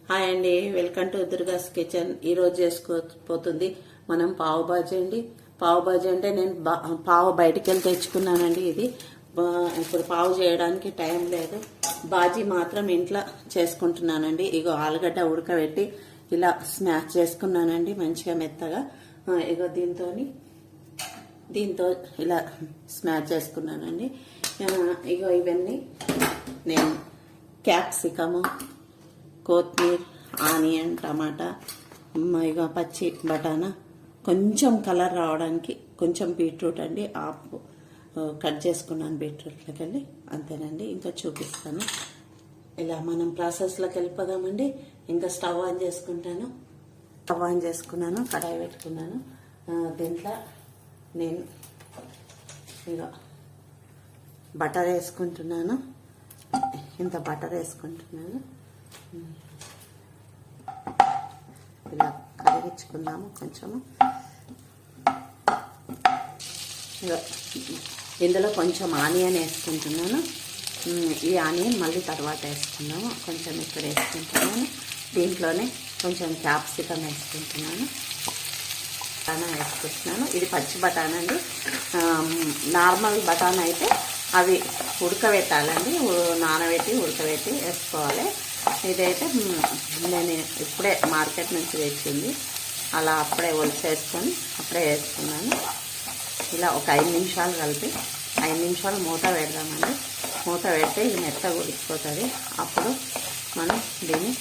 Hi అండి, welcome to దుర్గాస్ kitchen. ఈరోజు చేసుకోపోతుంది మనం పావు బాజీ అండి. పావు బాజీ అంటే నేను పావు బయటికి వెళ్ళి తెచ్చుకున్నానండి. ఇది ఇప్పుడు పావు చేయడానికి టైం లేదు, బాజీ మాత్రం ఇంట్లో చేసుకుంటున్నానండి. ఇగో ఆలుగడ్డ ఉడకబెట్టి ఇలా స్మాష్ చేసుకున్నానండి మంచిగా మెత్తగా. ఇగో దీంతో ఇలా స్మాష్ చేసుకున్నానండి. ఇగో ఇవన్నీ నేను క్యాప్సికము, కొత్తిమీర, ఆనియన్, టమాటా, ఇక పచ్చి బటానా, కొంచెం కలర్ రావడానికి కొంచెం బీట్రూట్ అండి, కట్ చేసుకున్నాను బీట్రూట్లోకి వెళ్ళి. అంతేనండి, ఇంకా చూపిస్తాను. ఇలా మనం ప్రాసెస్లోకి వెళ్ళిపోదామండి. ఇంకా స్టవ్ ఆన్ చేసుకున్నాను, కడాయి పెట్టుకున్నాను. దీంట్లో నేను ఇక బటర్ వేసుకుంటున్నాను. ఇంత బటర్ వేసుకుంటున్నాను. ఇలా కరిగించుకుందాము కొంచెము. ఇందులో కొంచెం ఆనియన్ వేసుకుంటున్నాను. ఈ ఆనియన్ మళ్ళీ తర్వాత వేసుకుందాము. కొంచెం ఇక్కడ వేసుకుంటున్నాను. దీంట్లోనే కొంచెం క్యాప్సికం వేసుకుంటున్నాను, బటానా వేసుకుంటున్నాను. ఇది పచ్చి బటానా అండి. నార్మల్ బటానా అయితే అవి ఉడకబెట్టాలండి, నానబెట్టి ఉడకబెట్టి వేసుకోవాలి. ఇదైతే నేను ఇప్పుడే మార్కెట్ నుంచి తెచ్చింది, అలా అప్పుడే ఒలిచేసుకొని అప్పుడే వేసుకున్నాను. ఇలా ఒక 5 నిమిషాలు కలిపి 5 నిమిషాలు మూత పెడదామండి. మూత పెడితే ఇది మెత్తగా ఉడికిపోతుంది. అప్పుడు మనం దీన్ని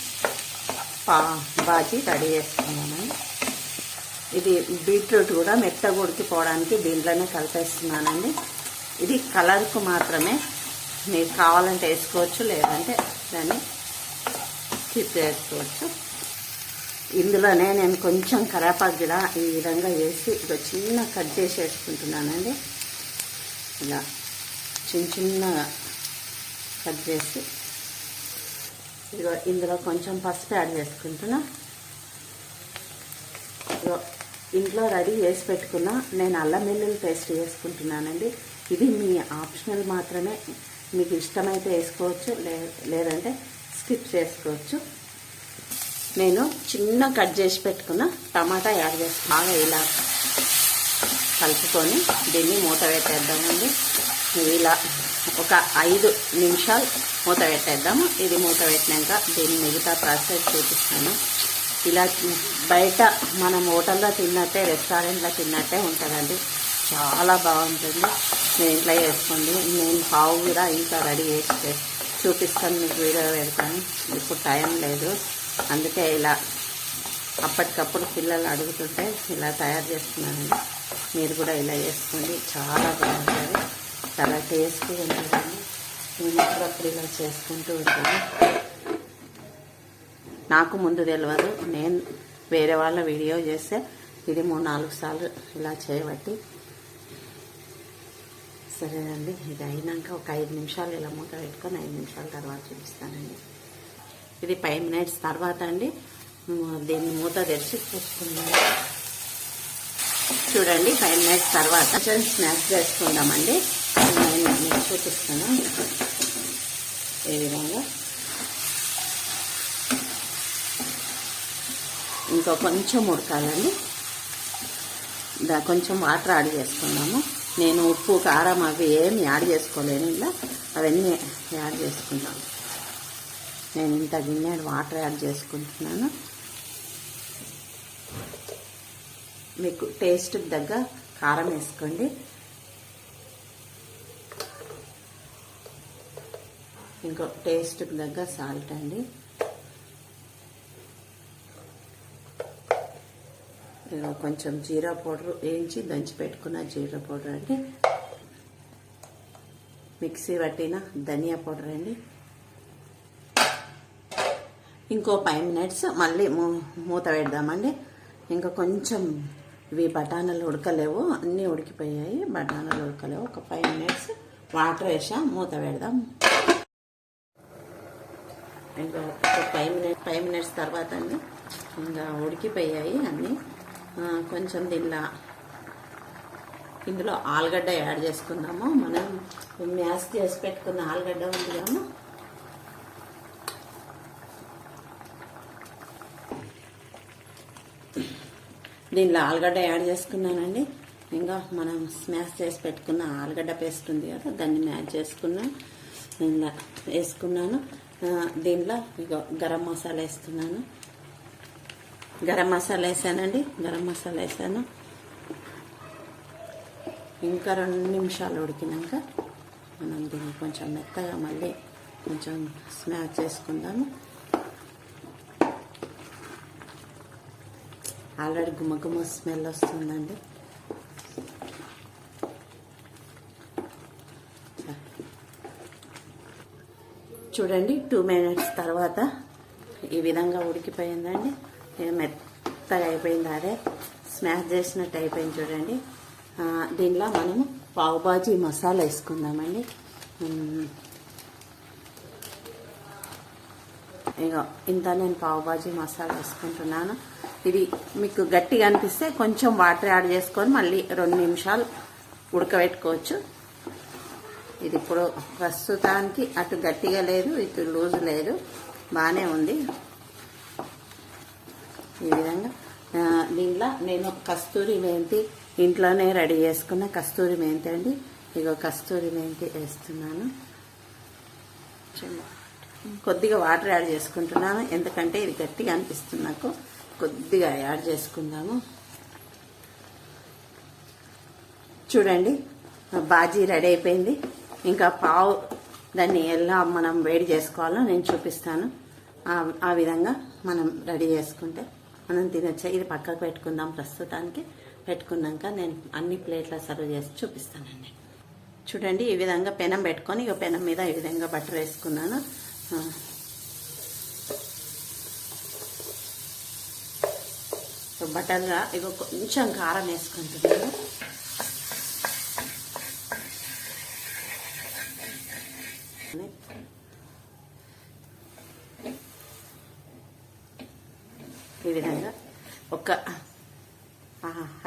బాజీ రెడీ చేసుకుందామండి. ఇది బీట్రూట్ కూడా మెత్తగా ఉడికిపోవడానికి దీంట్లోనే కలిపేస్తున్నానండి. ఇది కలర్కు మాత్రమే, మీకు కావాలంటే వేసుకోవచ్చు, లేదంటే దాన్ని స్కిప్ చేసుకోవచ్చు. ఇందులోనే నేను కొంచెం కరివేపాకు కూడా ఈ విధంగా వేసి ఇక చిన్న కట్ చేసి వేసుకుంటున్నానండి. ఇలా చిన్నగా కట్ చేసి ఇదిగో ఇందులో కొంచెం పసుపు యాడ్ చేసుకుంటున్నా. ఇదిగో ఇంట్లో రెడీ చేసి పెట్టుకున్న నేను అల్లం వెల్లుల్లి పేస్ట్ వేసుకుంటున్నానండి. ఇది మీ ఆప్షనల్ మాత్రమే, మీకు ఇష్టమైతే వేసుకోవచ్చు, లేదంటే స్కిప్ చేసుకోవచ్చు. నేను చిన్న కట్ చేసి పెట్టుకున్న టమాటా యాడ్ చేసి బాగా ఇలా కలుపుకొని దీన్ని మూత పెట్టేద్దామండి. ఇలా ఒక 5 నిమిషాలు మూత పెట్టేద్దాము. ఇది మూత పెట్టినాక దీన్ని మిగతా ప్రాసెస్ చూపిస్తాను. ఇలా బయట మనం హోటల్లో తిన్నట్టే, రెస్టారెంట్లో తిన్నట్టే ఉంటుందండి, చాలా బాగుంటుంది. నేను ఇంట్లో చేసుకోండి. నేను పావు కూడా ఇంకా రెడీ చేసి చూపిస్తాను, మీకు వీడియో పెడతాను. ఇప్పుడు టైం లేదు, అందుకే ఇలా అప్పటికప్పుడు పిల్లలు అడుగుతుంటే ఇలా తయారు చేస్తున్నానండి. మీరు కూడా ఇలా చేసుకోండి, చాలా బాగుంటుంది, చాలా టేస్టీగా ఉంటుందండి. నేను అప్పుడప్పుడు ఇలా చేసుకుంటూ ఉంటాను. నాకు ముందు తెలియదు, నేను వేరే వాళ్ళ వీడియో చేస్తే ఇది 3-4 సార్లు ఇలా చేయబట్టి. సరేనండి, ఇది అయినాక ఒక 5 నిమిషాలు ఇలా మూత పెట్టుకొని 5 నిమిషాల తర్వాత చూపిస్తానండి. ఇది 5 మినిట్స్ తర్వాత అండి. దీన్ని మూత తెరిచి చూసుకుందాం. చూడండి, 5 మినిట్స్ తర్వాత స్నాక్స్ చేసుకుందామండి. నేను మీకు చూపిస్తాను ఏ విధంగా. ఇంకా కొంచెం ఉడకాలండి, కొంచెం వాటర్ యాడ్ చేసుకున్నాము. నేను ఉప్పు, కారం అవి ఏమి యాడ్ చేసుకోలేను, ఇలా అవన్నీ యాడ్ చేసుకున్నాను. నేను ఇంత గిన్నె వాటర్ యాడ్ చేసుకుంటున్నాను. మీకు టేస్ట్కి తగ్గ కారం వేసుకోండి. ఇంకో టేస్ట్కి తగ్గ సాల్ట్ అండి. కొంచెం జీరా పౌడర్ వేయించి దంచి పెట్టుకున్న జీరా పౌడర్ అండి. మిక్సీ పట్టిన ధనియా పౌడర్ అండి. ఇంకో 5 మినిట్స్ మళ్ళీ మూత పెడదామండి. ఇంకా కొంచెం ఇవి బఠానాలు ఉడకలేవు, అన్నీ ఉడికిపోయాయి, బఠానాలు ఉడకలేవు. ఒక 5 మినిట్స్ వాటర్ వేసా, మూత పెడదాం. ఇంకా ఒక 5 మినిట్స్ తర్వాత అండి ఇంకా ఉడికిపోయాయి అన్నీ. కొంచెం ఇందులో ఆలుగడ్డ యాడ్ చేసుకుందాము. మనం మ్యాష్ చేసి పెట్టుకున్న ఆలుగడ్డ ఉంది కదా, దీనిలో ఆలుగడ్డ యాడ్ చేసుకున్నానండి. ఇంకా మనం స్మాష్ చేసి పెట్టుకున్న ఆలుగడ్డ పేస్ట్ ఉంది కదా, దాన్ని మ్యాచ్ చేసుకున్నాను, ఇలా వేసుకున్నాను. దీనిలో ఇక గరం మసాలా వేస్తున్నాను. గరం మసాలా వేసానండి, గరం మసాలా వేసాను. ఇంకా 2 నిమిషాలు ఉడికినాక మనం దీన్ని కొంచెం మెత్తగా మళ్ళీ కొంచెం స్మాష్ చేసుకుందాము. ఆల్రెడీ గుమ్మ స్మెల్ వస్తుందండి. చూడండి 2 మినిట్స్ తర్వాత ఈ విధంగా ఉడికిపోయిందండి. మెత్తగా అయిపోయింది, అదే స్మాష్ చేసినట్టు అయిపోయింది చూడండి. దీనిలో మనము పావు బాజీ మసాలా వేసుకుందామండి. ఇక ఇంత నేను పావు బాజీ మసాలా వేసుకుంటున్నాను. ఇది మీకు గట్టిగా అనిపిస్తే కొంచెం వాటర్ యాడ్ చేసుకొని మళ్ళీ 2 నిమిషాలు ఉడకబెట్టుకోవచ్చు. ఇది ఇప్పుడు ప్రస్తుతానికి అటు గట్టిగా లేదు, ఇటు లూజ్ లేదు, బాగానే ఉంది. ఈ విధంగా దీంట్లో నేను కస్తూరి మెంతి ఇంట్లోనే రెడీ చేసుకున్న కస్తూరి మెంతి అండి. ఇగో కస్తూరి మెంతి వేస్తున్నాను. కొద్దిగా వాటర్ యాడ్ చేసుకుంటున్నాను, ఎందుకంటే ఇది గట్టిగా అనిపిస్తుంది నాకు. కొద్దిగా యాడ్ చేసుకుందాము. చూడండి బాజీ రెడీ అయిపోయింది. ఇంకా పావు దాన్ని ఎలా మనం వేడి చేసుకోవాలో నేను చూపిస్తాను. ఆ విధంగా మనం రెడీ చేసుకుంటే మనం తినొచ్చు. ఇది పక్కకు పెట్టుకుందాం ప్రస్తుతానికి. పెట్టుకున్నాక నేను అన్ని ప్లేట్ల సర్వ్ చేసి చూపిస్తానండి. చూడండి ఈ విధంగా పెనం పెట్టుకొని ఇక పెనం మీద ఈ విధంగా బటర్ వేసుకున్నాను. బటర్గా ఇక కొంచెం కారం వేసుకుంటున్నాను. ఈ విధంగా ఒక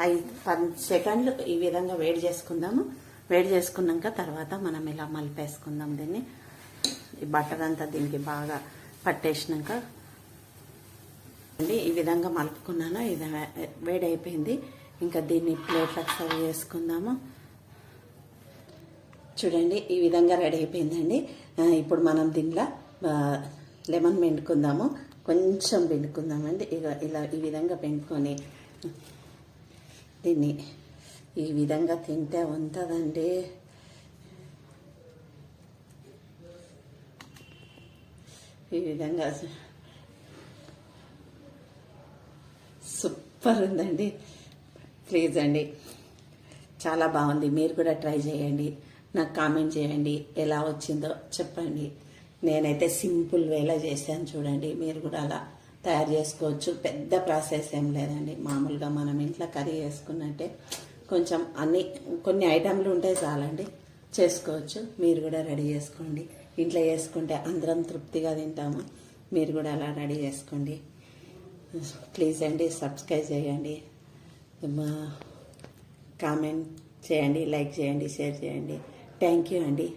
5-10 సెకండ్లు ఈ విధంగా వేడి చేసుకుందాము. వేడి చేసుకున్నాక తర్వాత మనం ఇలా మలిపేసుకుందాం దీన్ని. ఈ బటర్ అంతా దీనికి బాగా పట్టేసినాక ఈ విధంగా మలుపుకున్నాను. ఇది వేడి అయిపోయింది. ఇంకా దీన్ని ప్లేట్లకు సర్వ్ చేసుకుందాము. చూడండి ఈ విధంగా రెడీ అయిపోయిందండి. ఇప్పుడు మనం దీనిలో లెమన్ పిండుకుందాము. కొంచెం పిండుకుందామండి. ఇక ఇలా ఈ విధంగా పిండుకొని దీన్ని ఈ విధంగా తింటే ఉంటుందండి. ఈ విధంగా సూపర్ ఉందండి. ప్లీజ్ అండి, చాలా బాగుంది. మీరు కూడా ట్రై చేయండి, నాకు కామెంట్ చేయండి, ఎలా వచ్చిందో చెప్పండి. నేనైతే సింపుల్ వేలా చేశాను చూడండి. మీరు కూడా అలా తయారు చేసుకోవచ్చు. పెద్ద ప్రాసెస్ ఏం లేదండి. మామూలుగా మనం ఇంట్లో కర్రీ చేసుకున్నట్టే కొంచెం కొన్ని ఐటెంలు ఉంటే చాలండి, చేసుకోవచ్చు. మీరు కూడా రెడీ చేసుకోండి. ఇంట్లో చేసుకుంటే అందరం తృప్తిగా తింటాము. మీరు కూడా అలా రెడీ చేసుకోండి. ప్లీజ్ అండి, సబ్స్క్రైబ్ చేయండి, కామెంట్ చేయండి, లైక్ చేయండి, షేర్ చేయండి. థ్యాంక్ యూ అండి.